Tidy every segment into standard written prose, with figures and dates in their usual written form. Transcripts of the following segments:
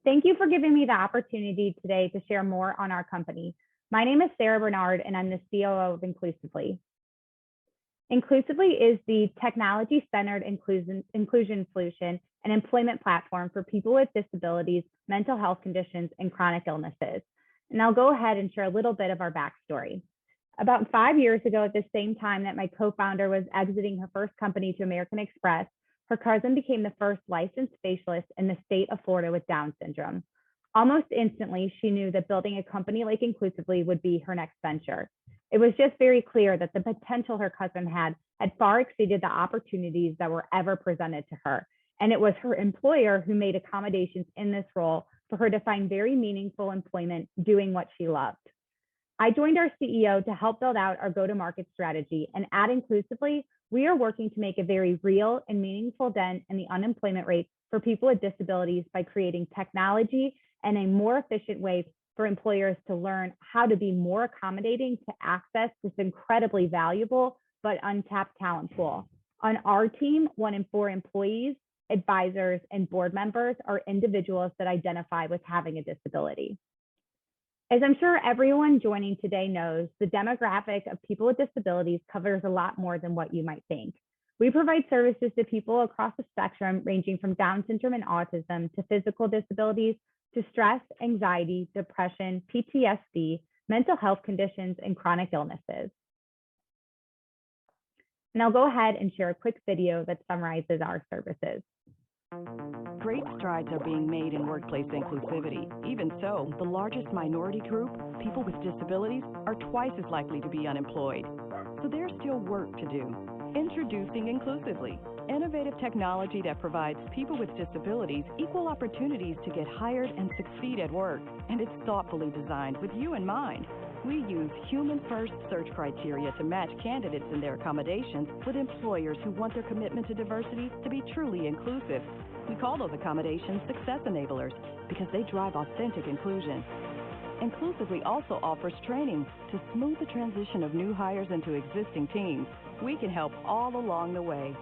Thank you for giving me the opportunity today to share more on our company. My name is Sarah Bernard, and I'm the COO of Inclusively. Inclusively is the technology-centered inclusion solution and employment platform for people with disabilities, mental health conditions, and chronic illnesses. And I'll go ahead and share a little bit of our backstory. About 5 years ago, at the same time that my co-founder was exiting her first company to American Express, her cousin became the first licensed facialist in the state of Florida with Down syndrome. Almost instantly, she knew that building a company like Inclusively would be her next venture. It was just very clear that the potential her cousin had far exceeded the opportunities that were ever presented to her. And it was her employer who made accommodations in this role for her to find very meaningful employment doing what she loved. I joined our CEO to help build out our go-to-market strategy, and at Inclusively, we are working to make a very real and meaningful dent in the unemployment rate for people with disabilities by creating technology and a more efficient way for employers to learn how to be more accommodating to access this incredibly valuable but untapped talent pool. On our team, 1 in 4 employees, advisors, and board members are individuals that identify with having a disability. As I'm sure everyone joining today knows, the demographic of people with disabilities covers a lot more than what you might think. We provide services to people across the spectrum, ranging from Down syndrome and autism to physical disabilities, to stress, anxiety, depression, PTSD, mental health conditions, and chronic illnesses. And I'll go ahead and share a quick video that summarizes our services. Great strides are being made in workplace inclusivity. Even so, the largest minority group, people with disabilities, are twice as likely to be unemployed. So there's still work to do. Introducing Inclusively, innovative technology that provides people with disabilities equal opportunities to get hired and succeed at work. And it's thoughtfully designed with you in mind. We use human-first search criteria to match candidates in their accommodations with employers who want their commitment to diversity to be truly inclusive. We call those accommodations success enablers because they drive authentic inclusion. Inclusively also offers training to smooth the transition of new hires into existing teams. We can help all along the way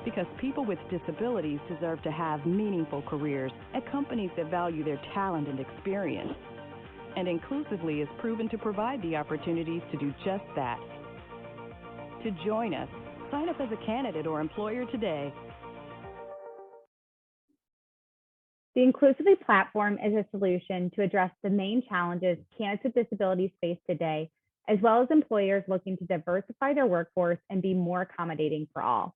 because people with disabilities deserve to have meaningful careers at companies that value their talent and experience. And Inclusively is proven to provide the opportunities to do just that. To join us, sign up as a candidate or employer today. The Inclusively platform is a solution to address the main challenges candidates with disabilities face today, as well as employers looking to diversify their workforce and be more accommodating for all.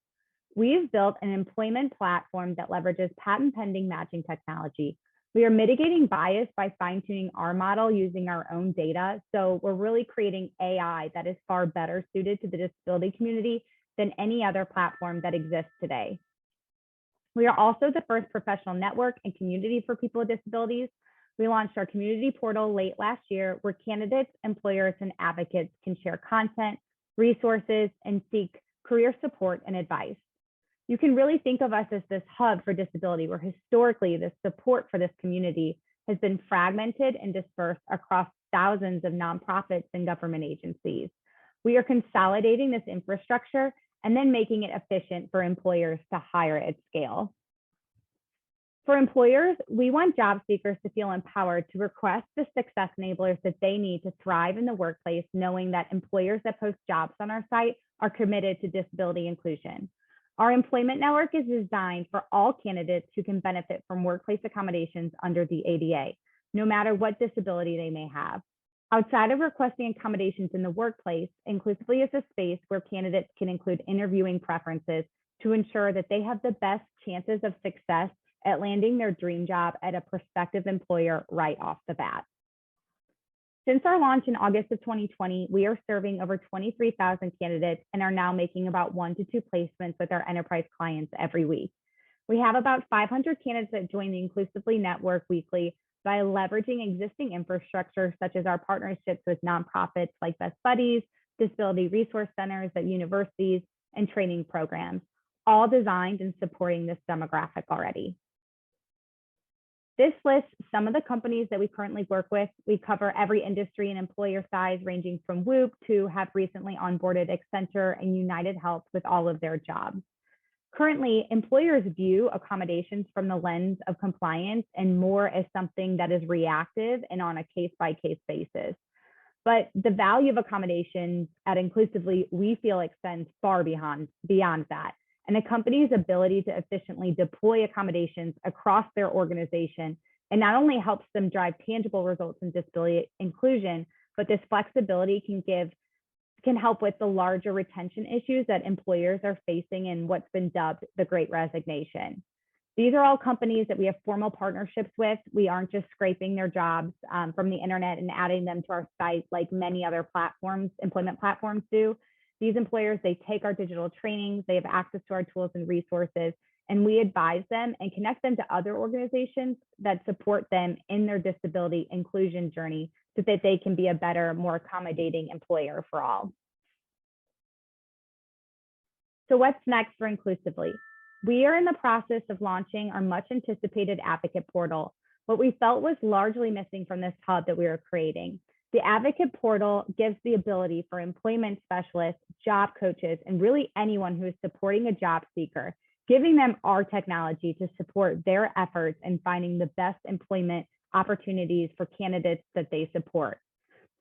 We have built an employment platform that leverages patent-pending matching technology. We are mitigating bias by fine-tuning our model using our own data. So we're really creating AI that is far better suited to the disability community than any other platform that exists today. We are also the first professional network and community for people with disabilities. We launched our community portal late last year where candidates, employers, and advocates can share content, resources, and seek career support and advice. You can really think of us as this hub for disability where historically the support for this community has been fragmented and dispersed across thousands of nonprofits and government agencies. We are consolidating this infrastructure and then making it efficient for employers to hire at scale. For employers, we want job seekers to feel empowered to request the success enablers that they need to thrive in the workplace, knowing that employers that post jobs on our site are committed to disability inclusion. Our employment network is designed for all candidates who can benefit from workplace accommodations under the ADA, no matter what disability they may have. Outside of requesting accommodations in the workplace, Inclusively is a space where candidates can include interviewing preferences to ensure that they have the best chances of success at landing their dream job at a prospective employer right off the bat. Since our launch in August of 2020, we are serving over 23,000 candidates and are now making about 1 to 2 placements with our enterprise clients every week. We have about 500 candidates that join the Inclusively network weekly by leveraging existing infrastructure, such as our partnerships with nonprofits like Best Buddies, disability resource centers at universities, and training programs, all designed and supporting this demographic already. This lists some of the companies that we currently work with. We cover every industry and employer size, ranging from Whoop to have recently onboarded Accenture and United Health with all of their jobs. Currently, employers view accommodations from the lens of compliance and more as something that is reactive and on a case-by-case basis. But the value of accommodations at Inclusively, we feel extends far beyond that. And a company's ability to efficiently deploy accommodations across their organization and not only helps them drive tangible results in disability inclusion, but this flexibility can help with the larger retention issues that employers are facing in what's been dubbed the Great Resignation. These are all companies that we have formal partnerships with. We aren't just scraping their jobs from the internet and adding them to our site like many other platforms, employment platforms do. These employers, they take our digital trainings, they have access to our tools and resources, and we advise them and connect them to other organizations that support them in their disability inclusion journey so that they can be a better, more accommodating employer for all. So what's next for Inclusively? We are in the process of launching our much anticipated advocate portal, what we felt was largely missing from this hub that we were creating. The advocate portal gives the ability for employment specialists, job coaches, and really anyone who is supporting a job seeker, giving them our technology to support their efforts in finding the best employment opportunities for candidates that they support.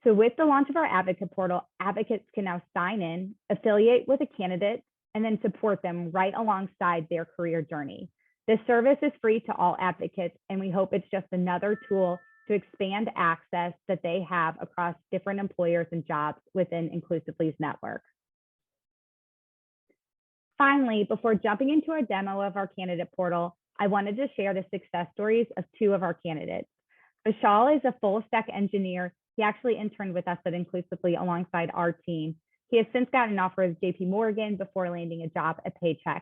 So with the launch of our advocate portal, advocates can now sign in, affiliate with a candidate, and then support them right alongside their career journey. This service is free to all advocates, and we hope it's just another tool to expand access that they have across different employers and jobs within Inclusively's network. Finally, before jumping into a demo of our candidate portal, I wanted to share the success stories of two of our candidates. Vishal is a full stack engineer. He actually interned with us at Inclusively alongside our team. He has since gotten an offer with JP Morgan before landing a job at Paychex.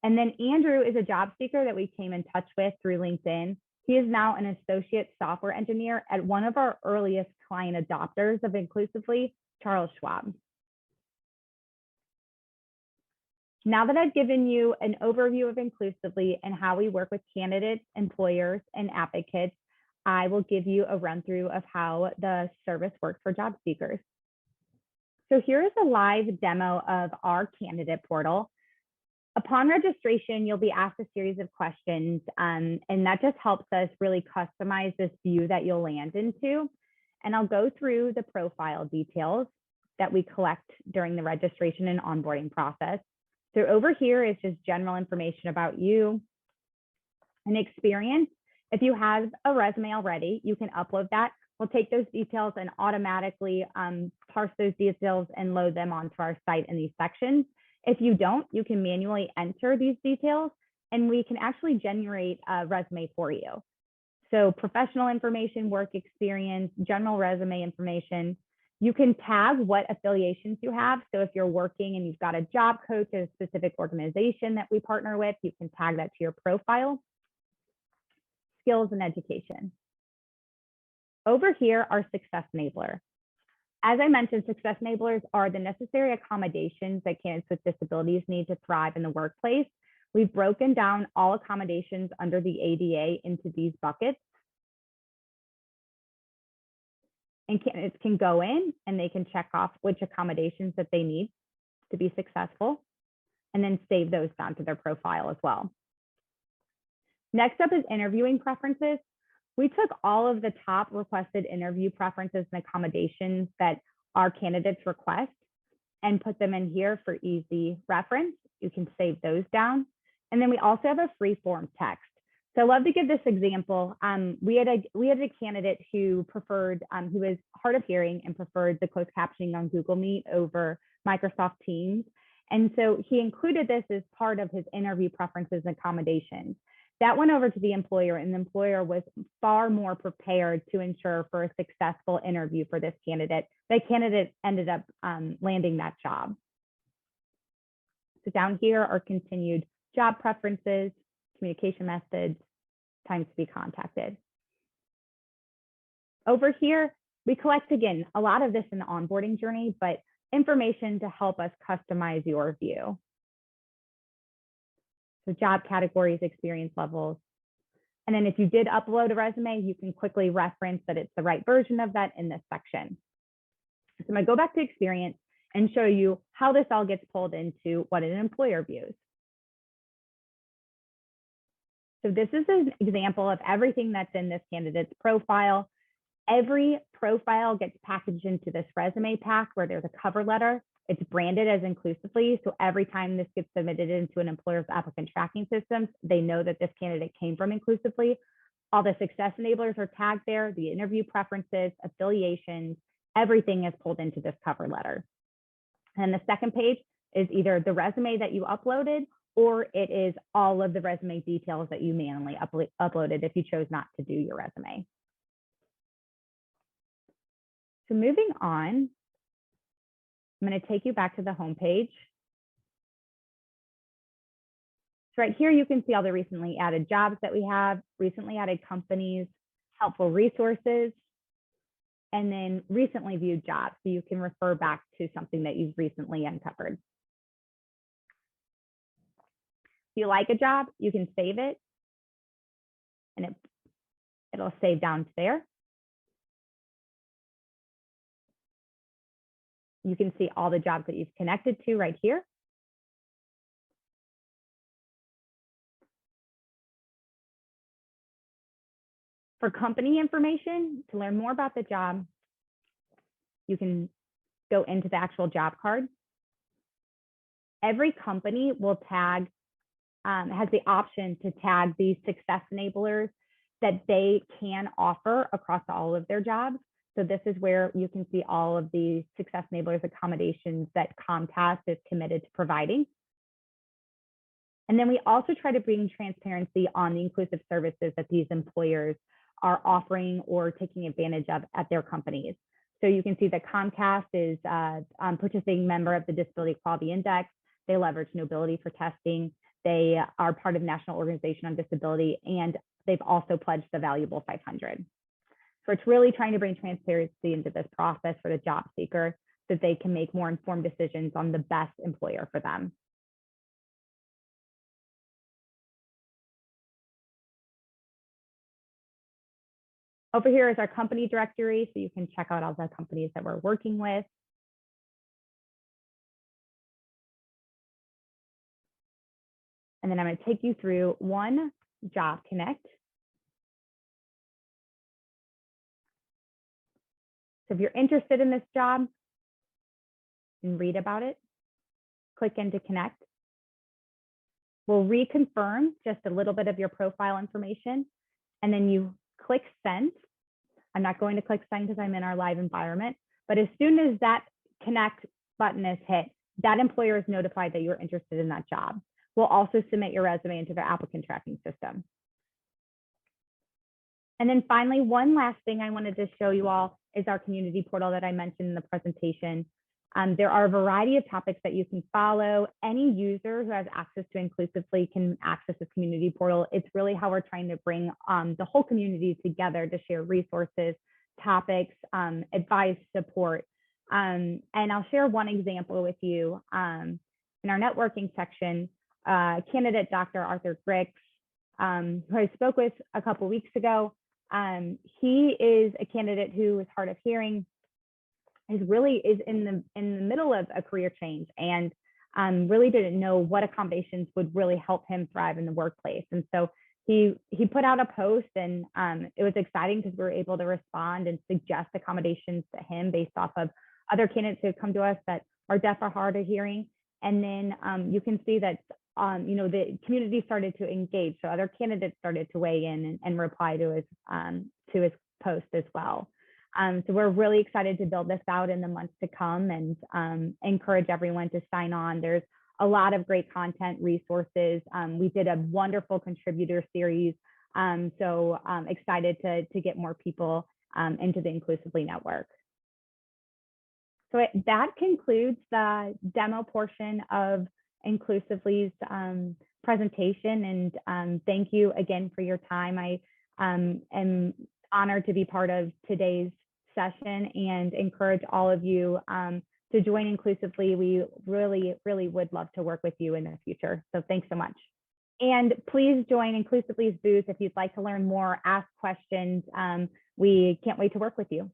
And then Andrew is a job seeker that we came in touch with through LinkedIn. He is now an associate software engineer at one of our earliest client adopters of Inclusively, Charles Schwab. Now that I've given you an overview of Inclusively and how we work with candidates, employers, and advocates, I will give you a run through of how the service works for job seekers. So here is a live demo of our candidate portal. Upon registration, you'll be asked a series of questions, and that just helps us really customize this view that you'll land into. And I'll go through the profile details that we collect during the registration and onboarding process. So over here is just general information about you and experience. If you have a resume already, you can upload that. We'll take those details and automatically parse those details and load them onto our site in these sections. If you don't, you can manually enter these details and we can actually generate a resume for you. So professional information, work experience, general resume information. You can tag what affiliations you have. So if you're working and you've got a job coach at a specific organization that we partner with, you can tag that to your profile. Skills and education. Over here are Success Enabler. As I mentioned, Success Enablers are the necessary accommodations that candidates with disabilities need to thrive in the workplace. We've broken down all accommodations under the ADA into these buckets. And candidates can go in and they can check off which accommodations that they need to be successful and then save those down to their profile as well. Next up is interviewing preferences. We took all of the top requested interview preferences and accommodations that our candidates request and put them in here for easy reference. You can save those down. And then we also have a free form text. So I love to give this example. We had a candidate who preferred, who was hard of hearing and preferred the closed captioning on Google Meet over Microsoft Teams. And so he included this as part of his interview preferences and accommodations. That went over to the employer, and the employer was far more prepared to ensure for a successful interview for this candidate. The candidate ended up landing that job. So down here are continued job preferences, communication methods, times to be contacted. Over here, we collect, again, a lot of this in the onboarding journey, but information to help us customize your view. So job categories, experience levels. And then if you did upload a resume, you can quickly reference that it's the right version of that in this section. So I'm gonna go back to experience and show you how this all gets pulled into what an employer views. So this is an example of everything that's in this candidate's profile. Every profile gets packaged into this resume pack where there's a cover letter. It's branded as Inclusively. So every time this gets submitted into an employer's applicant tracking system, they know that this candidate came from Inclusively. All the success enablers are tagged there, the interview preferences, affiliations, everything is pulled into this cover letter. And the second page is either the resume that you uploaded, or it is all of the resume details that you manually uploaded if you chose not to do your resume. So moving on, I'm going to take you back to the home page. So right here, you can see all the recently added jobs that we have, recently added companies, helpful resources, and then recently viewed jobs. So you can refer back to something that you've recently uncovered. If you like a job, you can save it, and it'll save down to there. You can see all the jobs that you've connected to right here. For company information, to learn more about the job, you can go into the actual job card. Every company will tag, has the option to tag these success enablers that they can offer across all of their jobs. So this is where you can see all of the success enablers accommodations that Comcast is committed to providing. And then we also try to bring transparency on the inclusive services that these employers are offering or taking advantage of at their companies. So you can see that Comcast is a participating member of the Disability Equality Index. They leverage Knowbility for testing. They are part of the National Organization on Disability, and they've also pledged the Valuable 500. So it's really trying to bring transparency into this process for the job seeker so that they can make more informed decisions on the best employer for them. Over here is our company directory, so you can check out all the companies that we're working with. And then I'm going to take you through one Job Connect. So if you're interested in this job and read about it, click into Connect. We'll reconfirm just a little bit of your profile information, and then you click Send. I'm not going to click Send because I'm in our live environment, but as soon as that Connect button is hit, that employer is notified that you're interested in that job. We'll also submit your resume into their applicant tracking system. And then finally, one last thing I wanted to show you all is our community portal that I mentioned in the presentation. There are a variety of topics that you can follow. Any user who has access to Inclusively can access this community portal. It's really how we're trying to bring the whole community together to share resources, topics, advice, support. And I'll share one example with you. In our networking section, candidate Dr. Arthur Grix, who I spoke with a couple weeks ago, he is a candidate who is hard of hearing, is in the middle of a career change, and really didn't know what accommodations would really help him thrive in the workplace. And so he put out a post, and it was exciting because we were able to respond and suggest accommodations to him based off of other candidates who have come to us that are deaf or hard of hearing. And then you can see that the community started to engage. So other candidates started to weigh in and reply to his post as well. So we're really excited to build this out in the months to come, and encourage everyone to sign on. There's a lot of great content resources. We did a wonderful contributor series. So excited to get more people into the Inclusively network. So that concludes the demo portion of Inclusively's presentation. And thank you again for your time. I am honored to be part of today's session and encourage all of you to join Inclusively. We really, really would love to work with you in the future. So thanks so much. And please join Inclusively's booth if you'd like to learn more, ask questions. We can't wait to work with you.